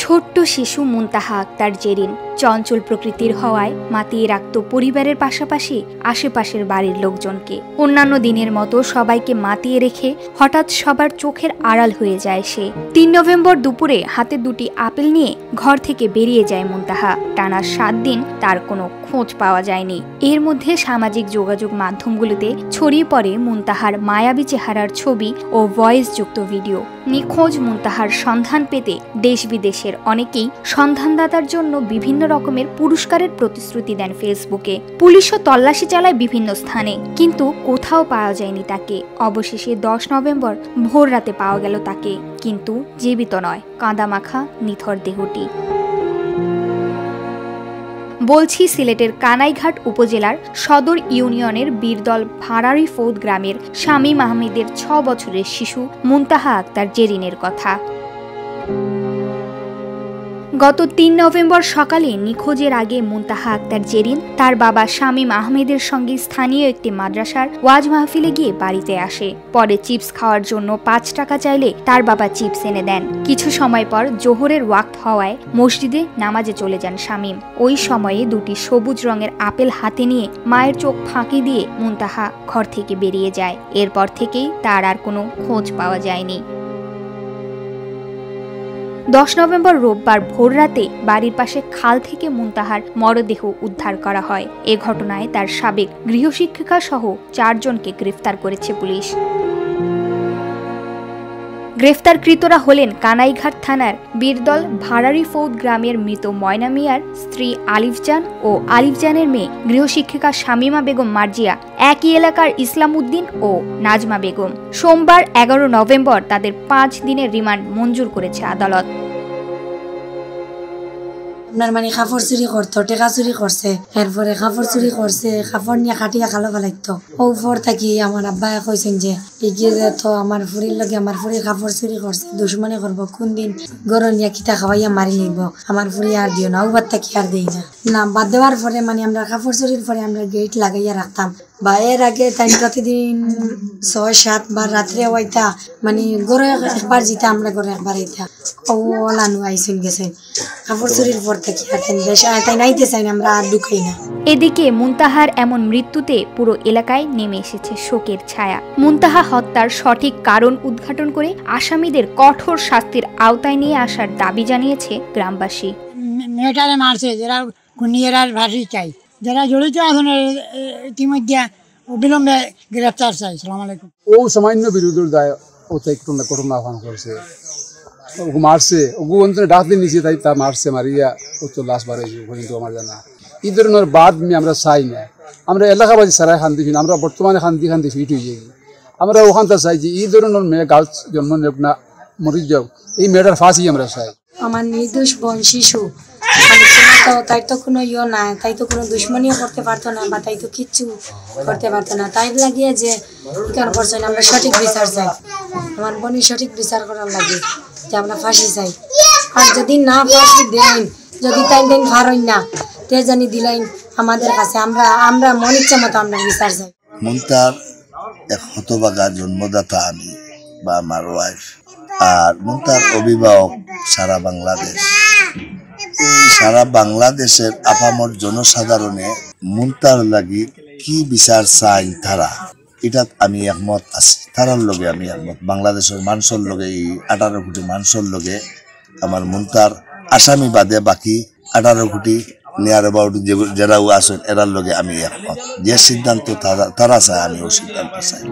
ছোট্ট শিশু মুনতাহা আক্তার জেরিন চঞ্চল প্রকৃতির হওয়ায় মাতিয়ে রাখত পরিবারের পাশাপাশি আশেপাশের বাড়ির লোকজনকে। অন্যান্য দিনের মতো সবাইকে মাতিয়ে রেখে হঠাৎ সবার চোখের আড়াল হয়ে যায় সে। ৩ নভেম্বর দুপুরে হাতে দুটি আপেল নিয়ে ঘর থেকে বেরিয়ে যায় মুনতাহা। টানা ৭ দিন তার কোনো খোঁজ পাওয়া যায়নি। এর মধ্যে সামাজিক যোগাযোগ মাধ্যমগুলোতে ছড়িয়ে পড়ে মুনতাহার মায়াবী চেহারার ছবি ও ভয়েস যুক্ত ভিডিও। নিখোঁজ মুনতাহার সন্ধান পেতে দেশ বিদেশের অনেকেই সন্ধানদাতার জন্য বিভিন্ন রকমের পুরস্কারের প্রতিশ্রুতি দেন ফেসবুকে। পুলিশও তল্লাশি চালায় বিভিন্ন স্থানে, কিন্তু কোথাও পাওয়া যায়নি তাকে। অবশেষে ১০ নভেম্বর ভোর রাতে পাওয়া গেল তাকে, কিন্তু জীবিত নয়, কাঁদামাখা নিথর দেহটি। বলছি সিলেটের কানাইঘাট উপজেলার সদর ইউনিয়নের বীরদল ভাড়ারি ফৌদ গ্রামের শামীম আহমেদের ৬ বছরের শিশু মুনতাহা আক্তার জেরিনের কথা। গত ৩ নভেম্বর সকালে নিখোঁজের আগে মুনতাহা আক্তার জেরিন তার বাবা শামীম আহমেদের সঙ্গে স্থানীয় একটি মাদ্রাসার ওয়াজ মাহফিলে গিয়ে বাড়িতে আসে। পরে চিপস খাওয়ার জন্য ৫ টাকা চাইলে তার বাবা চিপস এনে দেন। কিছু সময় পর জোহরের ওয়াক্ত হওয়ায় মসজিদে নামাজে চলে যান শামীম। ওই সময়ে দুটি সবুজ রঙের আপেল হাতে নিয়ে মায়ের চোখ ফাঁকি দিয়ে মুনতাহা ঘর থেকে বেরিয়ে যায়। এরপর থেকেই তার আর কোনো খোঁজ পাওয়া যায়নি। ১০ নভেম্বর রোববার ভোররাতে বাড়ির পাশে খাল থেকে মুনতাহার মরদেহ উদ্ধার করা হয়। এ ঘটনায় তার সাবেক গৃহশিক্ষিকা সহ ৪ জনকে গ্রেফতার করেছে পুলিশ। গ্রেফতারকৃতরা হলেন কানাইঘাট থানার বীরদল ভাড়ারি ফৌদ গ্রামের মৃত ময়না মিয়ার স্ত্রী আলিফ জান ও আলিফ জানের মেয়ে গৃহশিক্ষিকা শামীমা বেগম মার্জিয়া, একই এলাকার ইসলাম উদ্দিন ও নাজমা বেগম। সোমবার ১১ নভেম্বর তাদের ৫ দিনের রিমান্ড মঞ্জুর করেছে আদালত। আপনার মানে কাপড় চুরি করতো, টেকা চুরি করছে, এরপরে কাপড় চুরি করছে, কাপড় নিয়ে খাটিয়া খালো ফেলাইতো। ও পর থাকি আমার আব্বাই কইছেন যে এগিয়ে তো আমার ফুরির লগে আমার ফুরির কাপড় চুরি করছে, দুশ্মনী করবো, কোন দিন গরম নিয়ে কিতা খাওয়াইয়া মারি নিব, আমার ফুরি আর দিও না, ও বাদ থাকি আর দেই না। না বাদ দেওয়ার পরে মানে আমরা কাপড় চুরির পরে আমরা গেট লাগাইয়া রাখতাম। বা এর আগে তাই প্রতিদিন ৬-৭ বার রাত্রে হইতা, মানে গড়ে একবার যেটা আমরা গড়ে একবার হইতা। ও লানু আইসুন গেছেন কাপড় চুরির পর থেকে তাই নাইতে চাই না, আমরা আর ঢুকাই না। এদিকে মুনতাহার এমন মৃত্যুতে পুরো এলাকায় নেমে এসেছে শোকের ছায়া। মুনতাহা হত্যার সঠিক কারণ উদ্ঘাটন করে আসামিদের কঠোর শাস্তির আওতায় নিয়ে আসার দাবি জানিয়েছে গ্রামবাসী। মেয়েটারে মারছে যারা খুনিরা ফাঁসি চাই, যারা জড়িত আছেন ইতিমধ্যে অবিলম্বে গ্রেফতার চাই। সালাম আলাইকুম। ও সামান্য বিরোধীর দায় ওতে একটু ঘটনা আহ্বান করেছে, ওকে মারছে, ওকে অন্তরে ডাক দিয়ে নিচে তাই তা মারছে, মারিয়া ও তো লাশ বাড়াইছে কিন্তু আমার জানা। এই ধরনের বাদ আমরা চাই না। আমরা এলাকাবাসী সারাই শান্তি ফিন, আমরা বর্তমানে শান্তি ফিট হয়ে যাই। আমরা ওখানটা চাই যে এই ধরনের মেয়ে গার্লস জন্ম নেব না, মরি যাও, এই মেয়েটার ফাঁসি আমরা চাই। আমার নির্দোষ বোন শিশু, তাই তো কোনো ইয়ে না, তাই তো কোনো দুশ্মনীও করতে পারতো না, বা তাই তো কিচ্ছু করতে পারতো না। তাই লাগিয়ে যে কেন করছে না, আমরা সঠিক বিচার চাই। আমার বোনের সঠিক বিচার করার লাগে যে আমরা ফাঁসি চাই। আর যদি না ফাঁসি দেন, যদি তাই দিন ফারই না, তে জানি দিলেন আমাদের কাছে, আমরা মন ইচ্ছা মতো আমরা বিচার চাই। মুনতার এক হতভাগা জন্মদাতা আমি বা আমার ওয়াইফ, আর মুনতার অভিভাবক সারা বাংলাদেশ। এই সারা বাংলাদেশের আপামর জনসাধারণে মুনতার লাগি কি বিচার চাই তারা, এটা আমি একমত আছি, তারার লগে আমি একমত। বাংলাদেশের মানুষের লগে, এই 18 কোটি মানুষের লগে আমার মুনতার আসামি বাদে বাকি 18 কোটি নিয়ার অ্যাবাউট যারাও আছেন এরার লগে আমি একমত। যে সিদ্ধান্ত তারা চায় আমি ও সিদ্ধান্ত চাই।